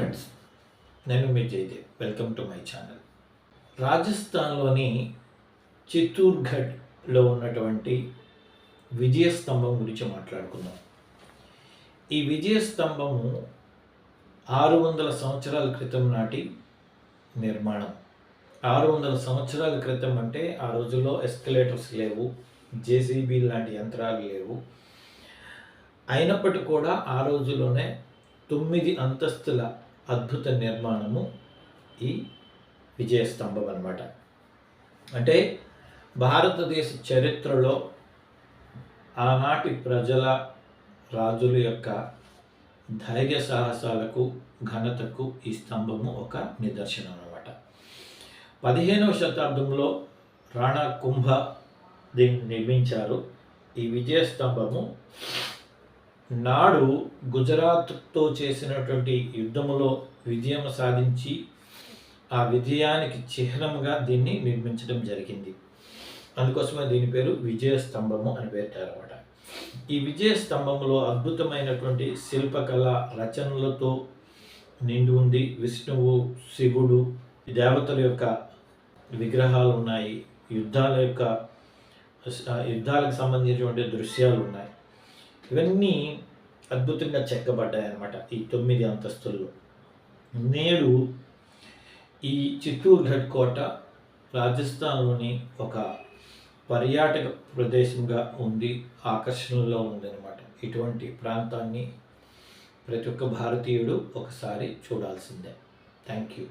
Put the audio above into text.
Friends, నేను మీ Jayadev. Welcome to my channel. రాజస్థాన్లోని చిత్తూర్గఢ్లో ఉన్నటువంటి విజయస్తంభం గురించి మాట్లాడుకుందాం. ఈ విజయస్తంభము 600 సంవత్సరాల క్రితం నాటి నిర్మాణం. 600 సంవత్సరాల క్రితం అంటే ఆ రోజుల్లో ఎస్కలేటర్స్ లేవు, జేసీబీ లాంటి యంత్రాలు లేవు. అయినప్పటికీ కూడా ఆ రోజుల్లోనే 9 అంతస్తుల అద్భుత నిర్మాణము ఈ విజయస్తంభం అన్నమాట. అంటే భారతదేశ చరిత్రలో ఆనాటి ప్రజల రాజుల యొక్క ధైర్య సాహసాలకు ఘనతకు ఈ స్తంభము ఒక నిదర్శనం అన్నమాట. 15వ శతాబ్దంలో రాణా కుంభ దీన్ని నిర్మించారు. ఈ విజయస్తంభము నాడు గుజరాత్తో చేసినటువంటి యుద్ధములో విజయం సాధించి ఆ విజయానికి చిహ్నంగా దీన్ని నిర్మించడం జరిగింది. అందుకోసమే దీని పేరు విజయస్తంభము అని పెట్టారన్నమాట. ఈ విజయస్తంభంలో అద్భుతమైనటువంటి శిల్పకళ రచనలతో నిండి ఉంది. విష్ణువు, శివుడు, దేవతల యొక్క విగ్రహాలు ఉన్నాయి. యుద్ధాలకు సంబంధించినటువంటి దృశ్యాలు ఉన్నాయి. ఇవన్నీ అద్భుతంగా చెక్కబడ్డాయి అన్నమాట ఈ 9 అంతస్తుల్లో. నేడు ఈ చిత్తూర్గఢ్ కోట రాజస్థాన్లోని ఒక పర్యాటక ప్రదేశంగా ఉంది, ఆకర్షణలో ఉందన్నమాట. ఇటువంటి ప్రాంతాన్ని ప్రతి ఒక్క భారతీయుడు ఒకసారి చూడాల్సిందే. Thank you.